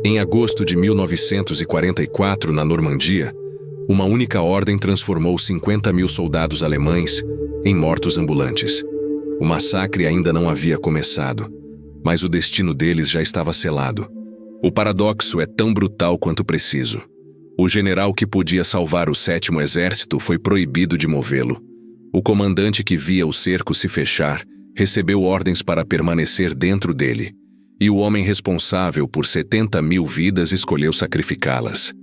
Em agosto de 1944, na Normandia, uma única ordem transformou 50.000 soldados alemães em mortos ambulantes. O massacre ainda não havia começado, mas o destino deles já estava selado. O paradoxo é tão brutal quanto preciso. O general que podia salvar o 7º Exército foi proibido de movê-lo. O comandante que via o cerco se fechar recebeu ordens para permanecer dentro dele, e o homem responsável por 70.000 vidas escolheu sacrificá-las,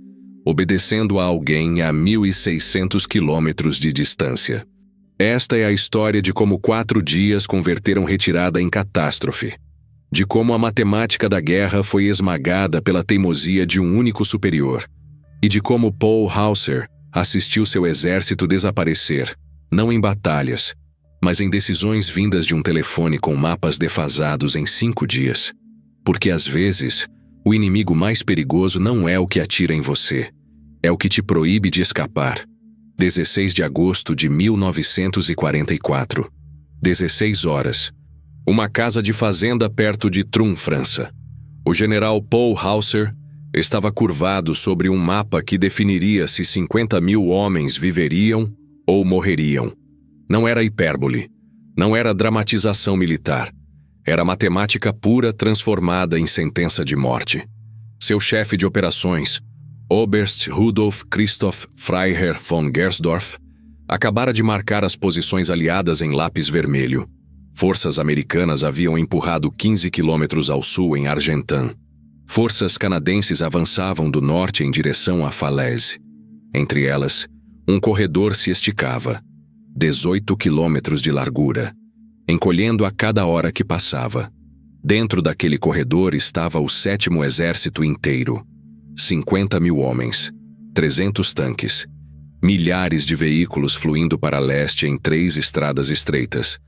obedecendo a alguém a 1.600 quilômetros de distância. Esta é a história de como 4 dias converteram retirada em catástrofe, de como a matemática da guerra foi esmagada pela teimosia de um único superior, e de como Paul Hauser assistiu seu exército desaparecer, não em batalhas, mas em decisões vindas de um telefone com mapas defasados em 5 dias. Porque às vezes, o inimigo mais perigoso não é o que atira em você, é o que te proíbe de escapar. 16 de agosto de 1944. 16 horas. Uma casa de fazenda perto de Trum, França. O general Paul Hauser estava curvado sobre um mapa que definiria se 50.000 homens viveriam ou morreriam. Não era hipérbole, não era dramatização militar. Era matemática pura transformada em sentença de morte. Seu chefe de operações, Oberst Rudolf Christoph Freiherr von Gersdorf, acabara de marcar as posições aliadas em lápis vermelho. Forças americanas haviam empurrado 15 quilômetros ao sul em Argentan. Forças canadenses avançavam do norte em direção a Falaise. Entre elas, um corredor se esticava, 18 quilômetros de largura, encolhendo a cada hora que passava. Dentro daquele corredor estava o 7º Exército inteiro. 50.000 homens, 300 tanques, milhares de veículos fluindo para leste em 3 estradas estreitas,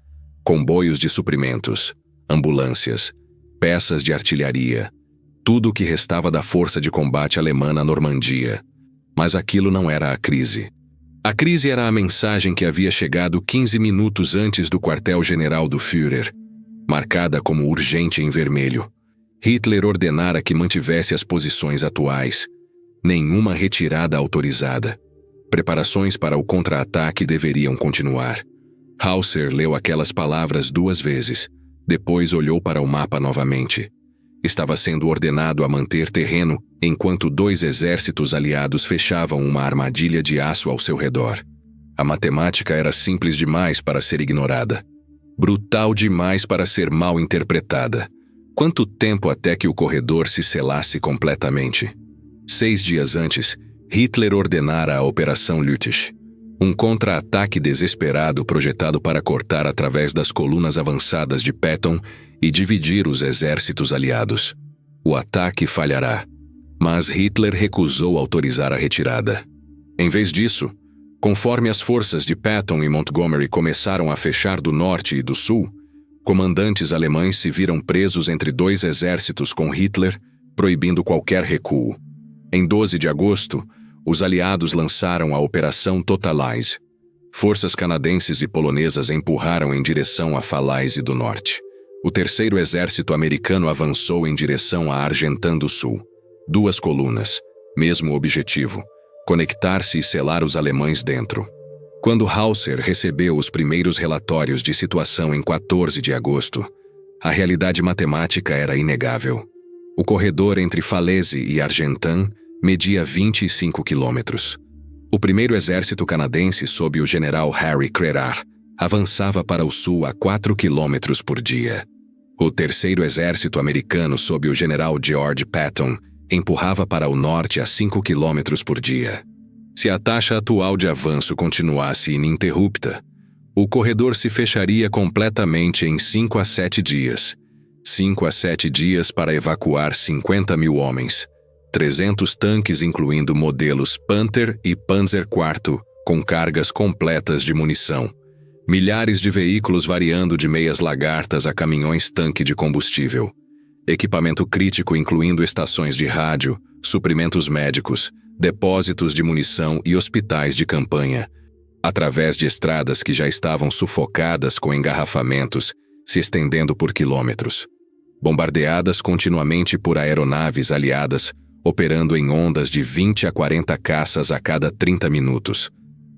comboios de suprimentos, ambulâncias, peças de artilharia, tudo o que restava da força de combate alemã na Normandia. Mas aquilo não era a crise. A crise era a mensagem que havia chegado 15 minutos antes do quartel-general do Führer, marcada como urgente em vermelho. Hitler ordenara que mantivesse as posições atuais. Nenhuma retirada autorizada. Preparações para o contra-ataque deveriam continuar. Hauser leu aquelas palavras 2 vezes, depois olhou para o mapa novamente. Estava sendo ordenado a manter terreno enquanto 2 exércitos aliados fechavam uma armadilha de aço ao seu redor. A matemática era simples demais para ser ignorada. Brutal demais para ser mal interpretada. Quanto tempo até que o corredor se selasse completamente? 6 dias antes, Hitler ordenara a Operação Lüttich, um contra-ataque desesperado projetado para cortar através das colunas avançadas de Patton e dividir os exércitos aliados. O ataque falhará, mas Hitler recusou autorizar a retirada. Em vez disso, conforme as forças de Patton e Montgomery começaram a fechar do norte e do sul, comandantes alemães se viram presos entre 2 exércitos com Hitler, proibindo qualquer recuo. Em 12 de agosto, os aliados lançaram a Operação Totalize. Forças canadenses e polonesas empurraram em direção a Falaise do Norte. O 3º Exército americano avançou em direção a Argentan do Sul. 2 colunas, mesmo objetivo, conectar-se e selar os alemães dentro. Quando Hauser recebeu os primeiros relatórios de situação em 14 de agosto, a realidade matemática era inegável. O corredor entre Falaise e Argentan media 25 quilômetros. O 1º Exército canadense, sob o general Harry Crerar, avançava para o sul a 4 quilômetros por dia. O 3º Exército americano, sob o general George Patton, empurrava para o norte a 5 quilômetros por dia. Se a taxa atual de avanço continuasse ininterrupta, o corredor se fecharia completamente em 5 a 7 dias. 5 a 7 dias para evacuar 50.000 homens, 300 tanques incluindo modelos Panther e Panzer IV, com cargas completas de munição, milhares de veículos variando de meias lagartas a caminhões-tanque de combustível, equipamento crítico incluindo estações de rádio, suprimentos médicos, depósitos de munição e hospitais de campanha, através de estradas que já estavam sufocadas com engarrafamentos, se estendendo por quilômetros. bombardeadas continuamente por aeronaves aliadas, operando em ondas de 20 a 40 caças a cada 30 minutos,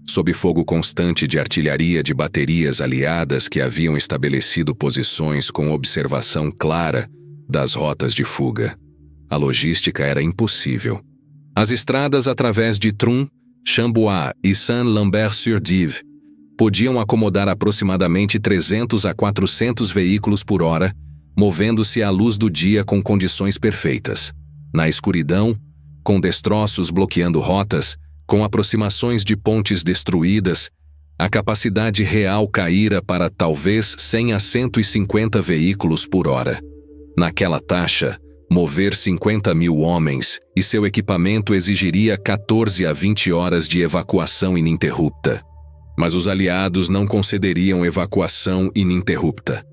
sob fogo constante de artilharia de baterias aliadas que haviam estabelecido posições com observação clara das rotas de fuga. A logística era impossível. As estradas através de Trun, Chambois e Saint-Lambert-sur-Dive podiam acomodar aproximadamente 300 a 400 veículos por hora, movendo-se à luz do dia com condições perfeitas. Na escuridão, com destroços bloqueando rotas, com aproximações de pontes destruídas, a capacidade real caíra para talvez 100 a 150 veículos por hora. Naquela taxa, mover 50.000 homens e seu equipamento exigiria 14 a 20 horas de evacuação ininterrupta. Mas os aliados não concederiam evacuação ininterrupta.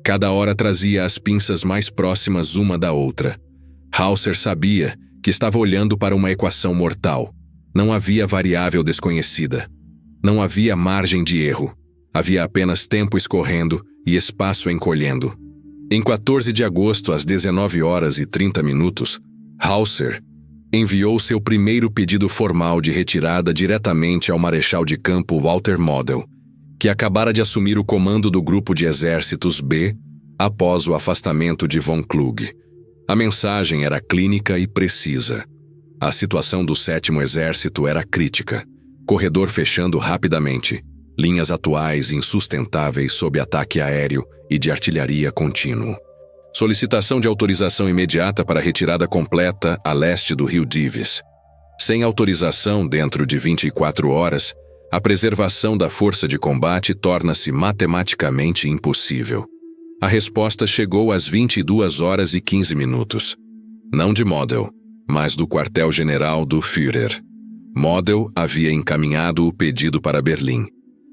Cada hora trazia as pinças mais próximas uma da outra. Hauser sabia que estava olhando para uma equação mortal. Não havia variável desconhecida. Não havia margem de erro. Havia apenas tempo escorrendo e espaço encolhendo. Em 14 de agosto, às 19 horas e 30 minutos, Hauser enviou seu primeiro pedido formal de retirada diretamente ao marechal de campo Walter Model, que acabara de assumir o comando do grupo de exércitos B após o afastamento de von Klug. A mensagem era clínica e precisa. A situação do 7º Exército era crítica. Corredor fechando rapidamente. Linhas atuais insustentáveis sob ataque aéreo e de artilharia contínuo. Solicitação de autorização imediata para retirada completa a leste do rio Dives. Sem autorização dentro de 24 horas, a preservação da força de combate torna-se matematicamente impossível. A resposta chegou às 22 horas e 15 minutos. Não de Model, mas do quartel-general do Führer. Model havia encaminhado o pedido para Berlim.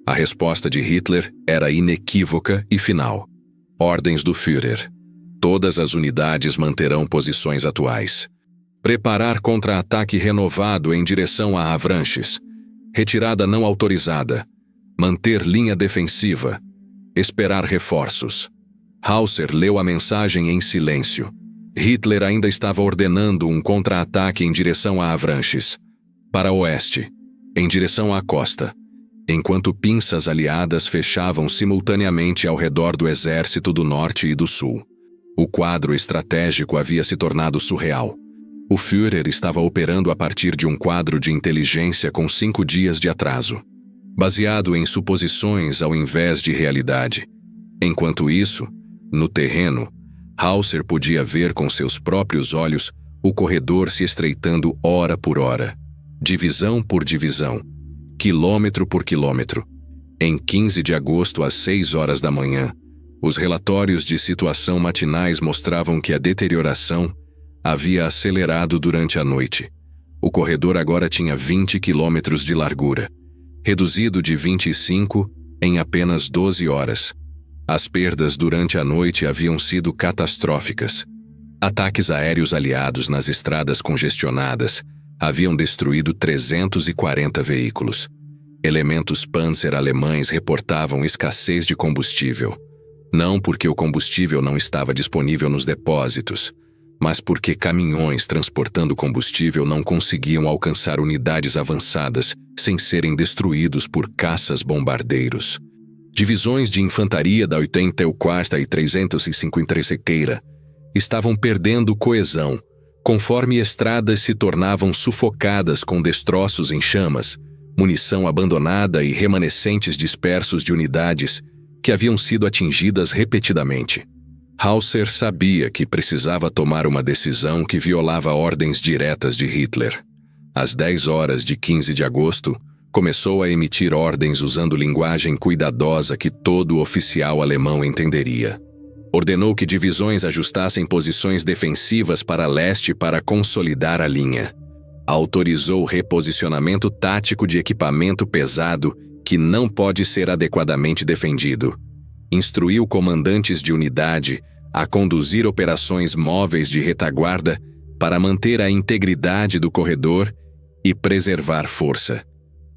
A resposta de Hitler era inequívoca e final. Ordens do Führer. Todas as unidades manterão posições atuais. Preparar contra-ataque renovado em direção a Avranches. Retirada não autorizada. Manter linha defensiva. Esperar reforços. Hauser leu a mensagem em silêncio. Hitler ainda estava ordenando um contra-ataque em direção a Avranches. Para oeste, em direção à costa, enquanto pinças aliadas fechavam simultaneamente ao redor do exército do norte e do sul. O quadro estratégico havia se tornado surreal. O Führer estava operando a partir de um quadro de inteligência com 5 dias de atraso, baseado em suposições ao invés de realidade. Enquanto isso, no terreno, Hauser podia ver com seus próprios olhos o corredor se estreitando hora por hora, divisão por divisão, quilômetro por quilômetro. Em 15 de agosto, às 6 horas da manhã, os relatórios de situação matinais mostravam que a deterioração havia acelerado durante a noite. O corredor agora tinha 20 quilômetros de largura, reduzido de 25 em apenas 12 horas. As perdas durante a noite haviam sido catastróficas. Ataques aéreos aliados nas estradas congestionadas haviam destruído 340 veículos. Elementos Panzer alemães reportavam escassez de combustível. Não porque o combustível não estava disponível nos depósitos, mas porque caminhões transportando combustível não conseguiam alcançar unidades avançadas sem serem destruídos por caças-bombardeiros. Divisões de infantaria da 84ª e 353ª estavam perdendo coesão, conforme estradas se tornavam sufocadas com destroços em chamas, munição abandonada e remanescentes dispersos de unidades que haviam sido atingidas repetidamente. Hauser sabia que precisava tomar uma decisão que violava ordens diretas de Hitler. Às 10 horas de 15 de agosto, começou a emitir ordens usando linguagem cuidadosa que todo oficial alemão entenderia. Ordenou que divisões ajustassem posições defensivas para leste para consolidar a linha. Autorizou reposicionamento tático de equipamento pesado que não pode ser adequadamente defendido. Instruiu comandantes de unidade a conduzir operações móveis de retaguarda para manter a integridade do corredor e preservar força.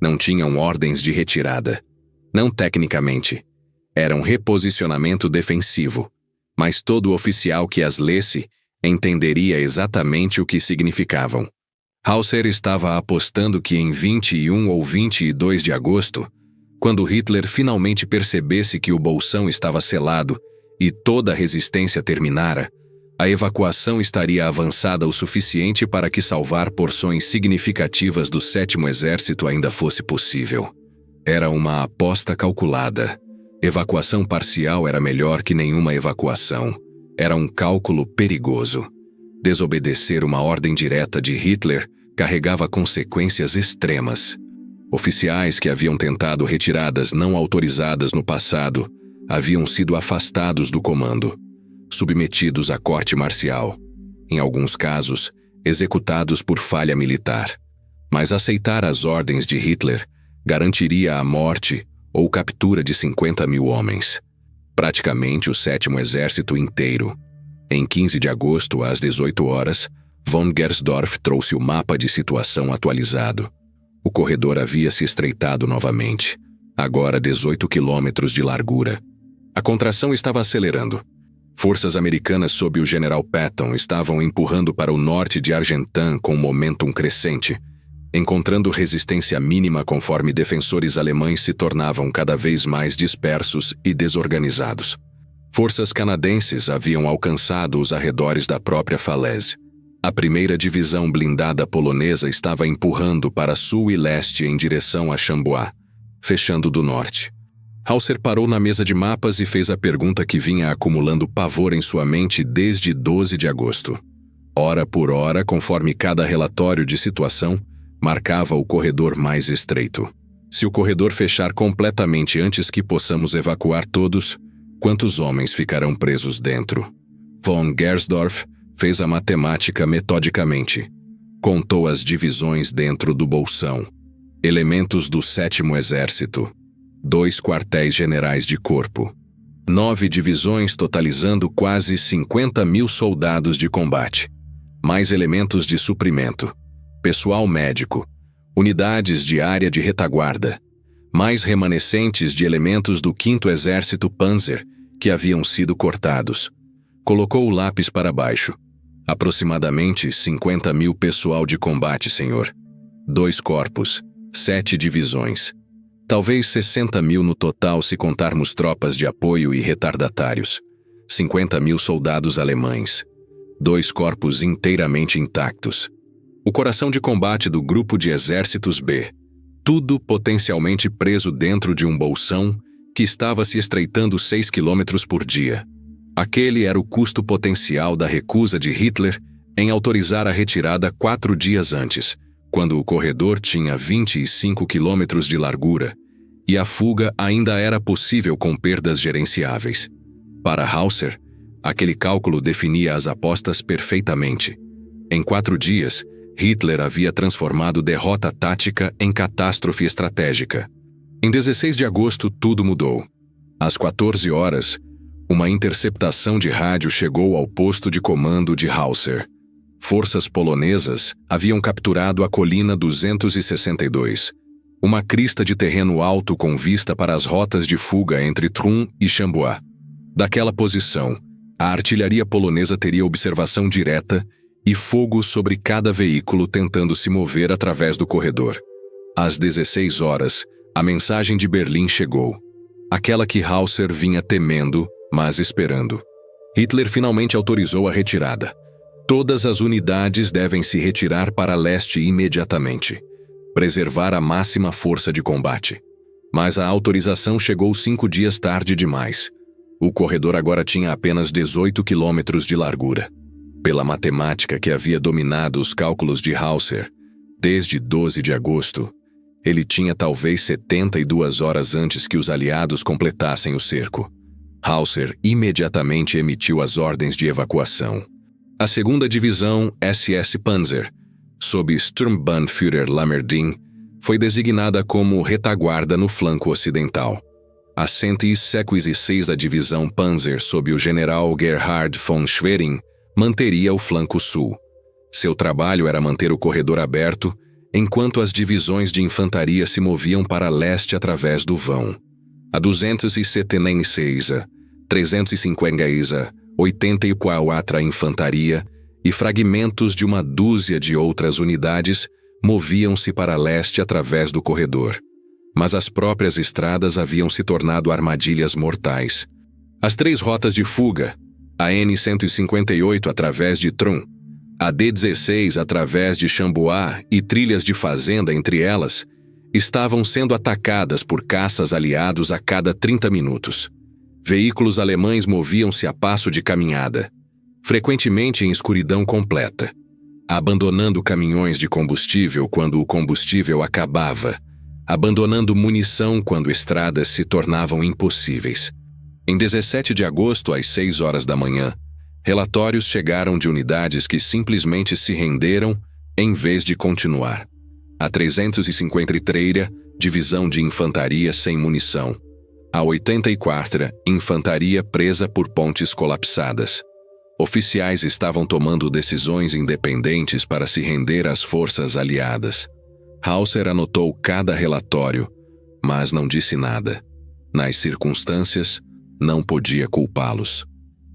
Não tinham ordens de retirada. Não tecnicamente. Era um reposicionamento defensivo. mas todo oficial que as lesse entenderia exatamente o que significavam. Hauser estava apostando que em 21 ou 22 de agosto, quando Hitler finalmente percebesse que o bolsão estava selado e toda a resistência terminara, a evacuação estaria avançada o suficiente para que salvar porções significativas do 7º Exército ainda fosse possível. Era uma aposta calculada. Evacuação parcial era melhor que nenhuma evacuação. Era um cálculo perigoso. Desobedecer uma ordem direta de Hitler carregava consequências extremas. Oficiais que haviam tentado retiradas não autorizadas no passado haviam sido afastados do comando, submetidos à corte marcial, em alguns casos, executados por falha militar. Mas aceitar as ordens de Hitler garantiria a morte ou captura de 50.000 homens. Praticamente o 7º Exército inteiro. Em 15 de agosto, às 18 horas, von Gersdorff trouxe o mapa de situação atualizado. O corredor havia se estreitado novamente, agora 18 quilômetros de largura. A contração estava acelerando. Forças americanas sob o general Patton estavam empurrando para o norte de Argentan com momentum crescente, encontrando resistência mínima conforme defensores alemães se tornavam cada vez mais dispersos e desorganizados. Forças canadenses haviam alcançado os arredores da própria Falaise. A 1ª Divisão Blindada Polonesa estava empurrando para sul e leste em direção a Chambois, fechando do norte. Hauser parou na mesa de mapas e fez a pergunta que vinha acumulando pavor em sua mente desde 12 de agosto. Hora por hora, conforme cada relatório de situação, marcava o corredor mais estreito. Se o corredor fechar completamente antes que possamos evacuar todos, quantos homens ficarão presos dentro? Von Gersdorff fez a matemática metodicamente. Contou as divisões dentro do bolsão. Elementos do 7º Exército. 2 quartéis generais de corpo. 9 divisões totalizando quase 50.000 soldados de combate. Mais elementos de suprimento. Pessoal médico. Unidades de área de retaguarda. Mais remanescentes de elementos do 5º Exército Panzer que haviam sido cortados. Colocou o lápis para baixo. Aproximadamente 50.000 pessoal de combate, senhor. 2 corpos, 7 divisões. Talvez 60.000 no total se contarmos tropas de apoio e retardatários. 50.000 soldados alemães. 2 corpos inteiramente intactos. O coração de combate do grupo de exércitos B. Tudo potencialmente preso dentro de um bolsão que estava se estreitando 6 quilômetros por dia. Aquele era o custo potencial da recusa de Hitler em autorizar a retirada 4 dias antes, quando o corredor tinha 25 quilômetros de largura e a fuga ainda era possível com perdas gerenciáveis. Para Hauser, aquele cálculo definia as apostas perfeitamente. Em 4 dias, Hitler havia transformado derrota tática em catástrofe estratégica. Em 16 de agosto, tudo mudou. Às 14 horas, uma interceptação de rádio chegou ao posto de comando de Hauser. Forças polonesas haviam capturado a colina 262, uma crista de terreno alto com vista para as rotas de fuga entre Trun e Chambois. Daquela posição, a artilharia polonesa teria observação direta e fogo sobre cada veículo tentando se mover através do corredor. Às 16 horas, a mensagem de Berlim chegou. Aquela que Hauser vinha temendo, mas esperando. Hitler finalmente autorizou a retirada. Todas as unidades devem se retirar para leste imediatamente. Preservar a máxima força de combate. Mas a autorização chegou 5 dias tarde demais. O corredor agora tinha apenas 18 quilômetros de largura. Pela matemática que havia dominado os cálculos de Hauser, desde 12 de agosto, ele tinha talvez 72 horas antes que os aliados completassem o cerco. Hauser imediatamente emitiu as ordens de evacuação. A 2ª Divisão SS Panzer, sob Sturmbannführer Lammerding, foi designada como retaguarda no flanco ocidental. A 156ª Divisão Panzer, sob o general Gerhard von Schwerin, manteria o flanco sul. Seu trabalho era manter o corredor aberto, enquanto as divisões de infantaria se moviam para leste através do vão. A 276ª, 350ª, 84 Infantaria e fragmentos de uma dúzia de outras unidades moviam-se para leste através do corredor. Mas as próprias estradas haviam se tornado armadilhas mortais. As 3 rotas de fuga, a N-158 através de Trum, a D-16 através de Chamboá e trilhas de fazenda entre elas, estavam sendo atacadas por caças aliados a cada 30 minutos. Veículos alemães moviam-se a passo de caminhada, frequentemente em escuridão completa, abandonando caminhões de combustível quando o combustível acabava, abandonando munição quando estradas se tornavam impossíveis. Em 17 de agosto, às 6 horas da manhã, relatórios chegaram de unidades que simplesmente se renderam em vez de continuar. A 353ª Divisão de Infantaria sem munição. A 84ª Infantaria presa por pontes colapsadas. Oficiais estavam tomando decisões independentes para se render às forças aliadas. Hauser anotou cada relatório, mas não disse nada. Nas circunstâncias, não podia culpá-los.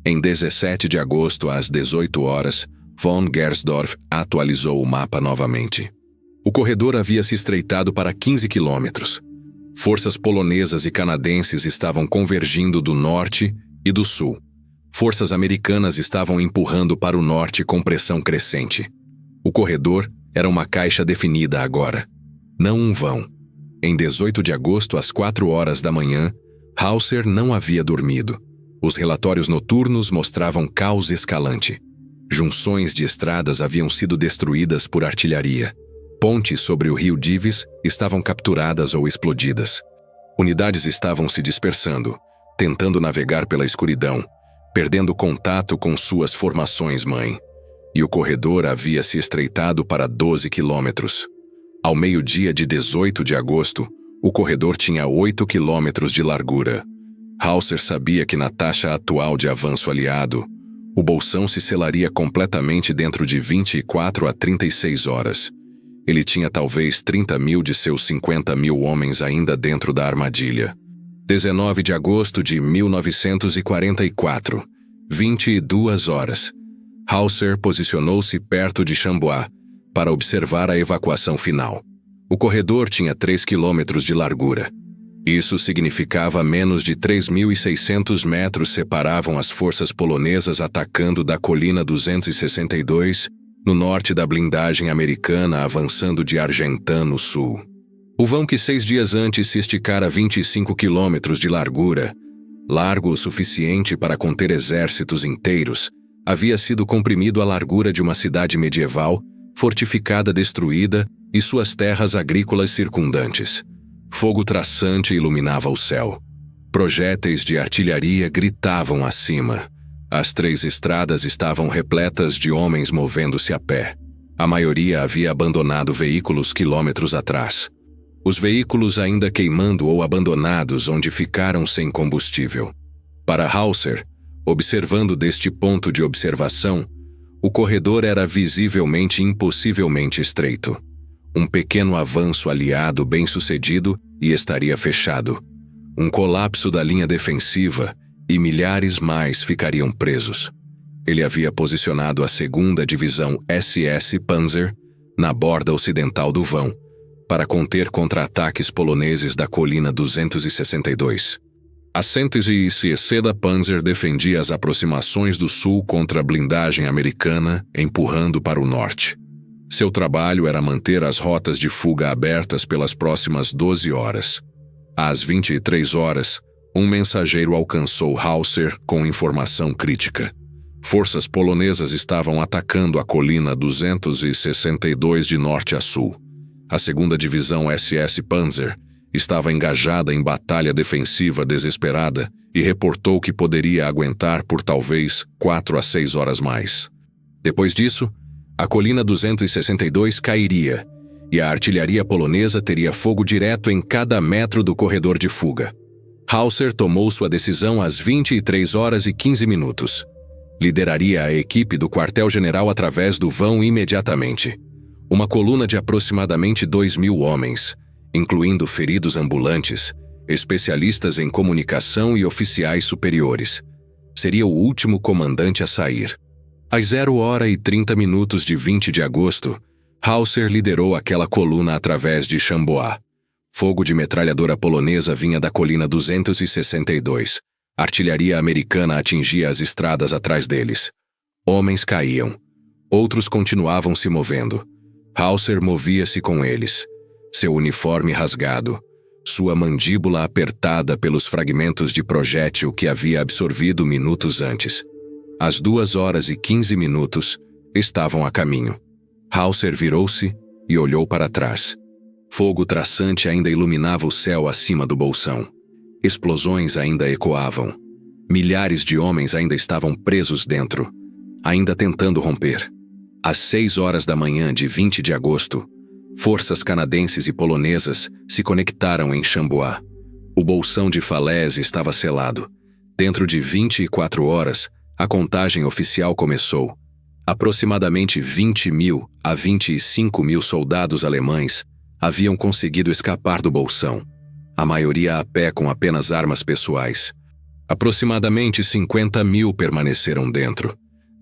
Em 17 de agosto, às 18 horas, von Gersdorff atualizou o mapa novamente. O corredor havia se estreitado para 15 quilômetros. Forças polonesas e canadenses estavam convergindo do norte e do sul. Forças americanas estavam empurrando para o norte com pressão crescente. O corredor era uma caixa definida agora, não um vão. Em 18 de agosto, às 4 horas da manhã, Hauser não havia dormido. Os relatórios noturnos mostravam caos escalante. Junções de estradas haviam sido destruídas por artilharia. Pontes sobre o rio Dives estavam capturadas ou explodidas. Unidades estavam se dispersando, tentando navegar pela escuridão, perdendo contato com suas formações-mãe. E o corredor havia se estreitado para 12 quilômetros. Ao meio-dia de 18 de agosto, o corredor tinha 8 quilômetros de largura. Hauser sabia que na taxa atual de avanço aliado, o bolsão se selaria completamente dentro de 24 a 36 horas. Ele tinha talvez 30.000 de seus 50.000 homens ainda dentro da armadilha. 19 de agosto de 1944, 22 horas. Hauser posicionou-se perto de Chamboá para observar a evacuação final. O corredor tinha 3 quilômetros de largura. Isso significava menos de 3.600 metros separavam as forças polonesas atacando da colina 262, no norte da blindagem americana avançando de Argentan no sul. O vão que 6 dias antes se esticara 25 quilômetros de largura, largo o suficiente para conter exércitos inteiros, havia sido comprimido à largura de uma cidade medieval, fortificada destruída e suas terras agrícolas circundantes. Fogo traçante iluminava o céu. Projéteis de artilharia gritavam acima. As 3 estradas estavam repletas de homens movendo-se a pé. A maioria havia abandonado veículos quilômetros atrás. Os veículos ainda queimando ou abandonados onde ficaram sem combustível. Para Hauser, observando deste ponto de observação, o corredor era visivelmente impossivelmente estreito. Um pequeno avanço aliado bem-sucedido e estaria fechado. Um colapso da linha defensiva e milhares mais ficariam presos. Ele havia posicionado a 2ª Divisão SS Panzer na borda ocidental do vão, para conter contra-ataques poloneses da colina 262. A 160ª Panzer defendia as aproximações do sul contra a blindagem americana, empurrando para o norte. Seu trabalho era manter as rotas de fuga abertas pelas próximas 12 horas. Às 23 horas, um mensageiro alcançou Hauser com informação crítica. Forças polonesas estavam atacando a colina 262 de norte a sul. A 2ª Divisão SS Panzer estava engajada em batalha defensiva desesperada e reportou que poderia aguentar por talvez 4 a 6 horas mais. Depois disso, a colina 262 cairia e a artilharia polonesa teria fogo direto em cada metro do corredor de fuga. Hauser tomou sua decisão às 23 horas e 15 minutos. Lideraria a equipe do quartel-general através do vão imediatamente. Uma coluna de aproximadamente 2.000 homens, incluindo feridos ambulantes, especialistas em comunicação e oficiais superiores. seria o último comandante a sair. Às 0h30 de 20 de agosto, Hauser liderou aquela coluna através de Chambois. Fogo de metralhadora polonesa vinha da colina 262. Artilharia americana atingia as estradas atrás deles. Homens caíam. Outros continuavam se movendo. Hauser movia-se com eles. Seu uniforme rasgado. Sua mandíbula apertada pelos fragmentos de projétil que havia absorvido minutos antes. Às 2h15, estavam a caminho. Hauser virou-se e olhou para trás. Fogo traçante ainda iluminava o céu acima do bolsão. Explosões ainda ecoavam. Milhares de homens ainda estavam presos dentro, ainda tentando romper. Às 6h de 20 de agosto, forças canadenses e polonesas se conectaram em Chambois. O bolsão de Falaise estava selado. Dentro de 24 horas, a contagem oficial começou. Aproximadamente 20.000 a 25.000 soldados alemães haviam conseguido escapar do bolsão, a maioria a pé com apenas armas pessoais. Aproximadamente 50.000 permaneceram dentro.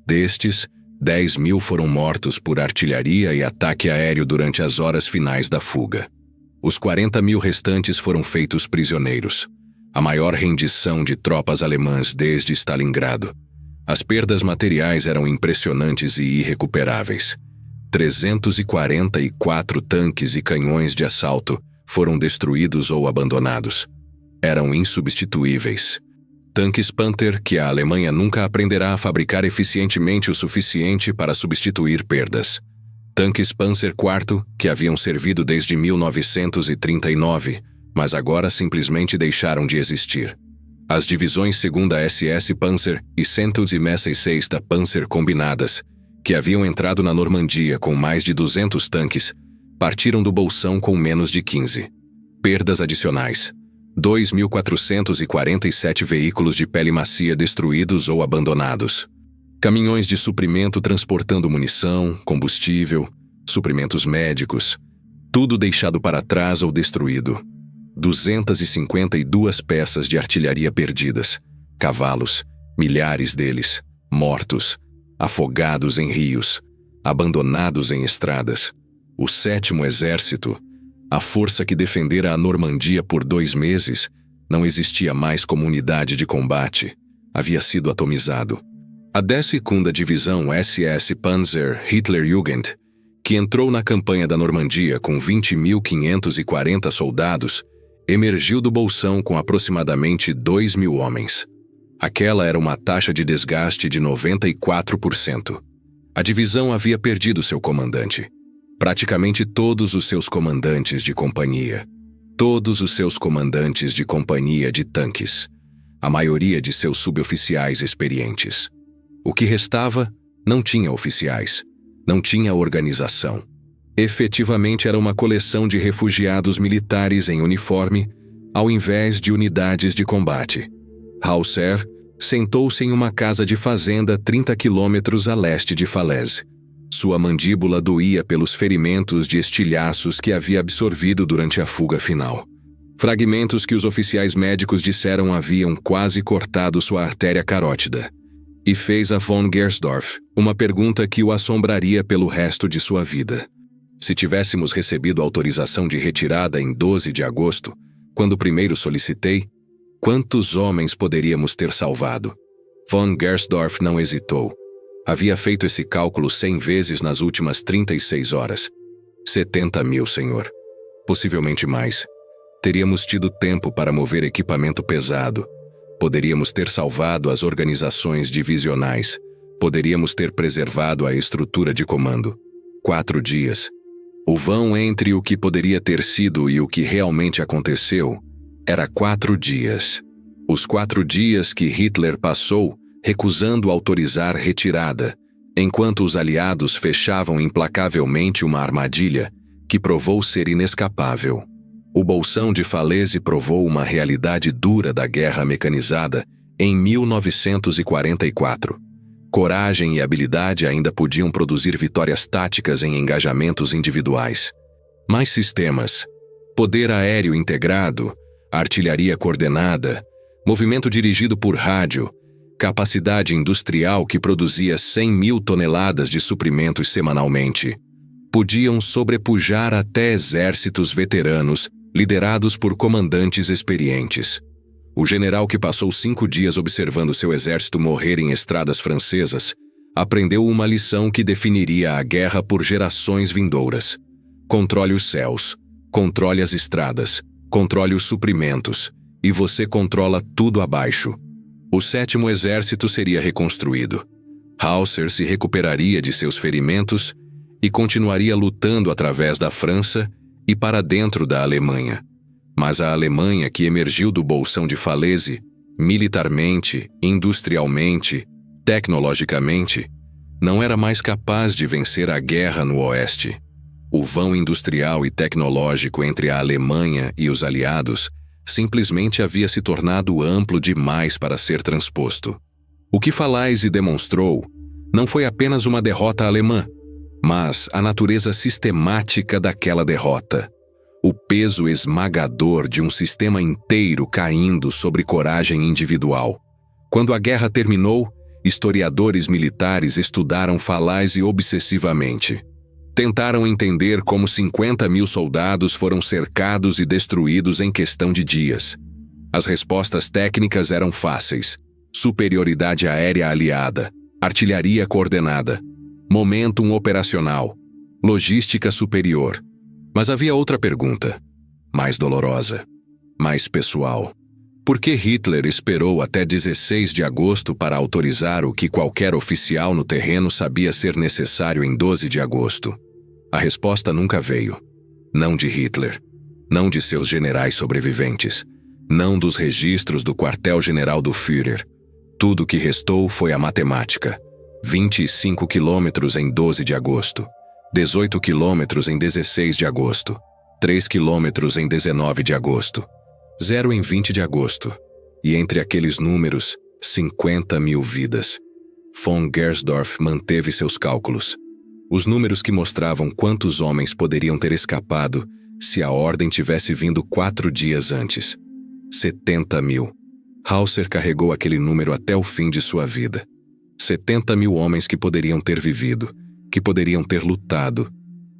Destes, 10.000 foram mortos por artilharia e ataque aéreo durante as horas finais da fuga. Os 40.000 restantes foram feitos prisioneiros. A maior rendição de tropas alemãs desde Stalingrado. As perdas materiais eram impressionantes e irrecuperáveis. 344 tanques e canhões de assalto foram destruídos ou abandonados. Eram insubstituíveis. Tanques Panther que a Alemanha nunca aprenderá a fabricar eficientemente o suficiente para substituir perdas. Tanques Panzer IV que haviam servido desde 1939, mas agora simplesmente deixaram de existir. As divisões 2ª SS Panzer e 116ª Panzer combinadas, que haviam entrado na Normandia com mais de 200 tanques, partiram do bolsão com menos de 15. Perdas adicionais. 2.447 veículos de pele macia destruídos ou abandonados. Caminhões de suprimento transportando munição, combustível, suprimentos médicos. Tudo deixado para trás ou destruído. 252 peças de artilharia perdidas. Cavalos, milhares deles, mortos, afogados em rios, abandonados em estradas. O 7º Exército, a força que defendera a Normandia por 2 meses, não existia mais como unidade de combate. Havia sido atomizado. A 12ª Divisão SS Panzer Hitlerjugend, que entrou na campanha da Normandia com 20.540 soldados, emergiu do bolsão com aproximadamente 2.000 homens. Aquela era uma taxa de desgaste de 94%. A divisão havia perdido seu comandante. Praticamente todos os seus comandantes de companhia. Todos os seus comandantes de companhia de tanques. A maioria de seus suboficiais experientes. O que restava não tinha oficiais. Não tinha organização. Efetivamente era uma coleção de refugiados militares em uniforme, ao invés de unidades de combate. Hauser sentou-se em uma casa de fazenda 30 quilômetros a leste de Falaise. Sua mandíbula doía pelos ferimentos de estilhaços que havia absorvido durante a fuga final. Fragmentos que os oficiais médicos disseram haviam quase cortado sua artéria carótida. E fez a von Gersdorff uma pergunta que o assombraria pelo resto de sua vida. Se tivéssemos recebido autorização de retirada em 12 de agosto, quando primeiro solicitei, quantos homens poderíamos ter salvado? Von Gersdorff não hesitou. Havia feito esse cálculo 100 vezes nas últimas 36 horas. 70.000, senhor. Possivelmente mais. Teríamos tido tempo para mover equipamento pesado. Poderíamos ter salvado as organizações divisionais. Poderíamos ter preservado a estrutura de comando. 4 dias. O vão entre o que poderia ter sido e o que realmente aconteceu era 4 dias. Os 4 dias que Hitler passou recusando autorizar retirada, enquanto os aliados fechavam implacavelmente uma armadilha que provou ser inescapável. O bolsão de Falaise provou uma realidade dura da guerra mecanizada em 1944. Coragem e habilidade ainda podiam produzir vitórias táticas em engajamentos individuais. Mais sistemas, poder aéreo integrado, artilharia coordenada, movimento dirigido por rádio, capacidade industrial que produzia 100 mil toneladas de suprimentos semanalmente. Podiam sobrepujar até exércitos veteranos, liderados por comandantes experientes. O general que passou 5 dias observando seu exército morrer em estradas francesas, aprendeu uma lição que definiria a guerra por gerações vindouras. Controle os céus, controle as estradas, controle os suprimentos, e você controla tudo abaixo. O 7º exército seria reconstruído. Hauser se recuperaria de seus ferimentos e continuaria lutando através da França e para dentro da Alemanha. Mas a Alemanha que emergiu do bolsão de Falaise, militarmente, industrialmente, tecnologicamente, não era mais capaz de vencer a guerra no Oeste. O vão industrial e tecnológico entre a Alemanha e os aliados simplesmente havia se tornado amplo demais para ser transposto. O que Falaise demonstrou não foi apenas uma derrota alemã, mas a natureza sistemática daquela derrota. O peso esmagador de um sistema inteiro caindo sobre coragem individual. Quando a guerra terminou, historiadores militares estudaram Falaise obsessivamente. Tentaram entender como 50 mil soldados foram cercados e destruídos em questão de dias. As respostas técnicas eram fáceis: superioridade aérea aliada, artilharia coordenada, momentum operacional, logística superior. Mas havia outra pergunta, mais dolorosa, mais pessoal. Por que Hitler esperou até 16 de agosto para autorizar o que qualquer oficial no terreno sabia ser necessário em 12 de agosto? A resposta nunca veio. Não de Hitler, não de seus generais sobreviventes, não dos registros do quartel-general do Führer. Tudo o que restou foi a matemática. 25 quilômetros em 12 de agosto, 18 quilômetros em 16 de agosto, 3 quilômetros em 19 de agosto, 0 em 20 de agosto, e entre aqueles números, 50 mil vidas. Von Gersdorff manteve seus cálculos. Os números que mostravam quantos homens poderiam ter escapado se a ordem tivesse vindo 4 dias antes. 70 mil. Hauser carregou aquele número até o fim de sua vida. 70 mil homens que poderiam ter vivido, que poderiam ter lutado,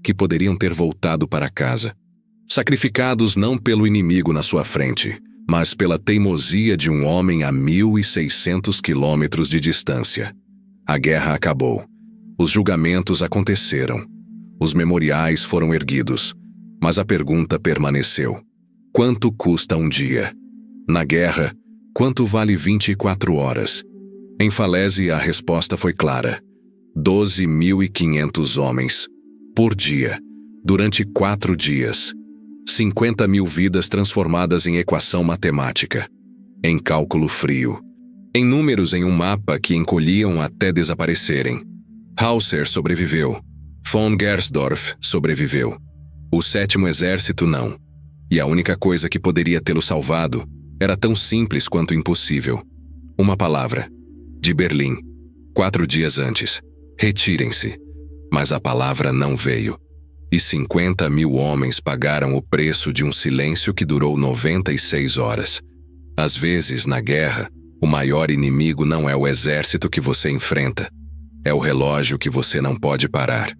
que poderiam ter voltado para casa. Sacrificados não pelo inimigo na sua frente, mas pela teimosia de um homem a 1.600 quilômetros de distância. A guerra acabou. Os julgamentos aconteceram. Os memoriais foram erguidos. Mas a pergunta permaneceu. Quanto custa um dia? Na guerra, quanto vale 24 horas? Em Falaise, a resposta foi clara. 12.500 homens, por dia, durante 4 dias. 50 mil vidas transformadas em equação matemática, em cálculo frio, em números em um mapa que encolhiam até desaparecerem. Hauser sobreviveu. Von Gersdorff sobreviveu. O 7º exército não. E a única coisa que poderia tê-lo salvado era tão simples quanto impossível. Uma palavra. De Berlim. 4 dias antes. Retirem-se. Mas a palavra não veio. E 50 mil homens pagaram o preço de um silêncio que durou 96 horas. Às vezes, na guerra, o maior inimigo não é o exército que você enfrenta. É o relógio que você não pode parar.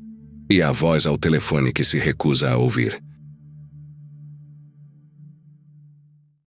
E a voz ao telefone que se recusa a ouvir.